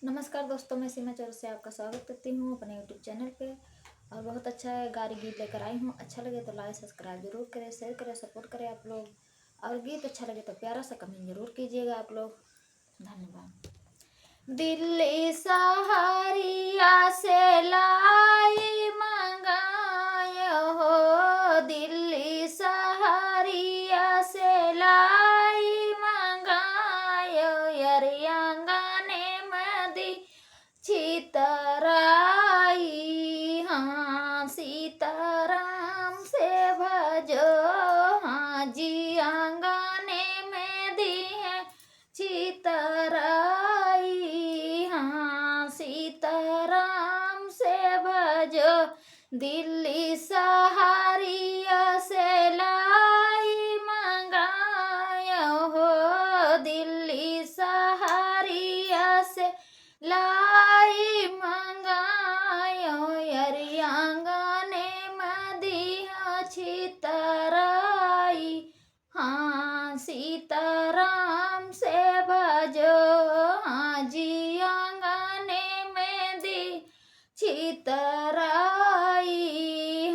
नमस्कार दोस्तों, मैं सीमा चौर से आपका स्वागत करती हूँ अपने यूट्यूब चैनल पे। और बहुत अच्छा है गारी गीत लेकर आई हूँ। अच्छा लगे तो लाइक सब्सक्राइब जरूर करें, शेयर करें, सपोर्ट करें आप लोग। और गीत अच्छा लगे तो प्यारा सा कमेंट जरूर कीजिएगा आप लोग। धन्यवाद। दिल्ली सहारिया से लाई मंगाय हो, दिल्ली सहारिया से लाई मंगाय, यरियांगने मदी चितराई। हाँ सीताराम से भजो, हाँ जी आंगने में दी है चितराई। हाँ सीताराम से भजो, दिल्ली सहारिया से लाई मंगाय हो, दिल्ली सहारिया से लाई मंगायो, यरियांगने मदिहा छितराई। हाँ सीताराम से भजो, हाँ जी आंगने में दी छितराई।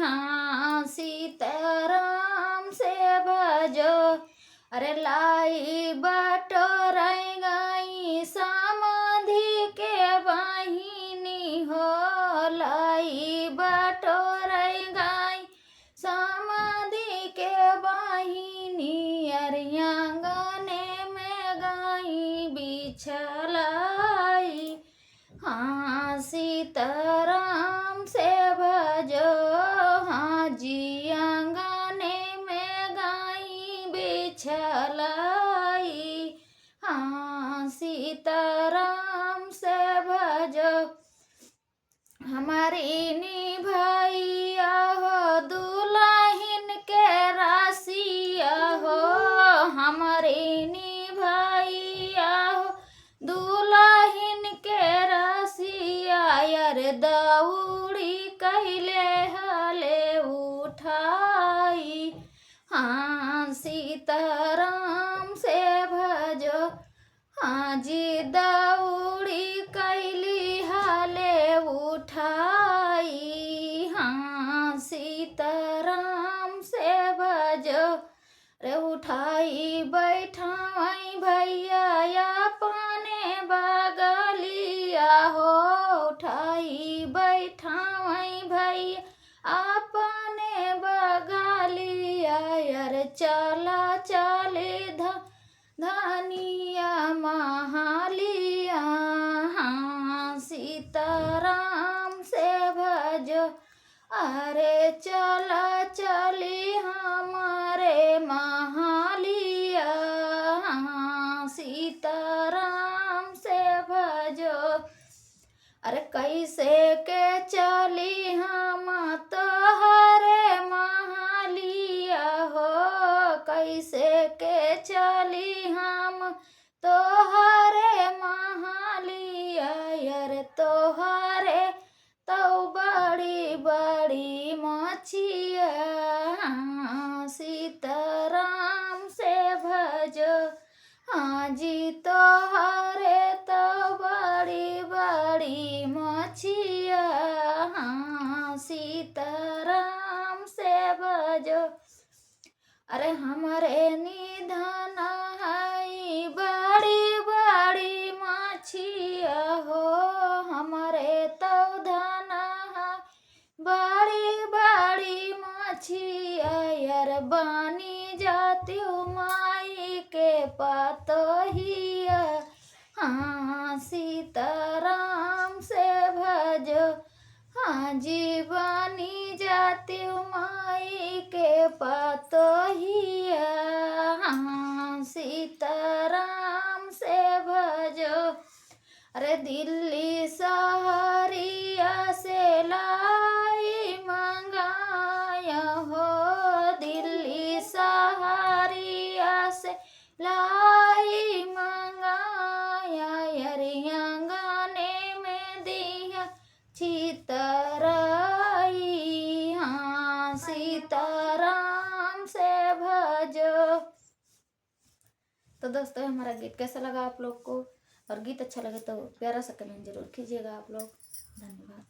हाँ सीताराम से भजो। अरे लाई बटोराई गई समाधि के बहिनी हो, लाई बटोराई गई समाधि के बहिनी, अरियांगने में गई बिछलाई। हाँ सीताराम से भजो, हाँ जी आंगने में गई बिछलाई। हाँ सीताराम से भजो। हमारी निभाइया हो दुल्हन के रासिया हो, हमारी निभाइया हो दुल्हन के रासिया, यार दौड़ी कैले हले उठाई। हाँ सीताराम से भजो, हाँ जी दौड़ी कैली हाले उठाई। हाँ सीताराम से भजो। रे उठाई बैठाई भैया अपने बगलिया हो, उठाई बैठाई भैया अपने बगलिया, यार चला चले धनिया महालिया। हाँ सीताराम से भजो, अरे चला चली हमारे महालिया। हाँ सीताराम से भजो। अरे कैसे के चली हम तोहरे महालिया हो, कैसे के चली हम तोहरे महालिया, यार तोहरे तो बड़ी बड़ी मछिया। हाँ सीताराम से भजो, हाँ जी तोहरे तो बड़ी बड़ी मछिया। हाँ सीताराम से भजो। अरे हमारे निधन है बड़ी बड़ी मछिया हो, हमारे तो धन है बड़ी बड़ी मछिया, यार बानी जाती माई के पतोहिया। हाँ सीताराम से भजो, हाँ जीवानी जाती माई के पतोहिया। हाँ सीताराम से भजो। अरे दिल्ली सहारिया से लाई मंगाया हो, दिल्ली सहारिया से लाई मंगाया, यरियांगने में दिया चितराई। हाँ सीताराम से भजो। तो दोस्तों हमारा गीत कैसा लगा आप लोग को? और गीत अच्छा लगे तो प्यारा सा कमेंट जरूर कीजिएगा आप लोग। धन्यवाद।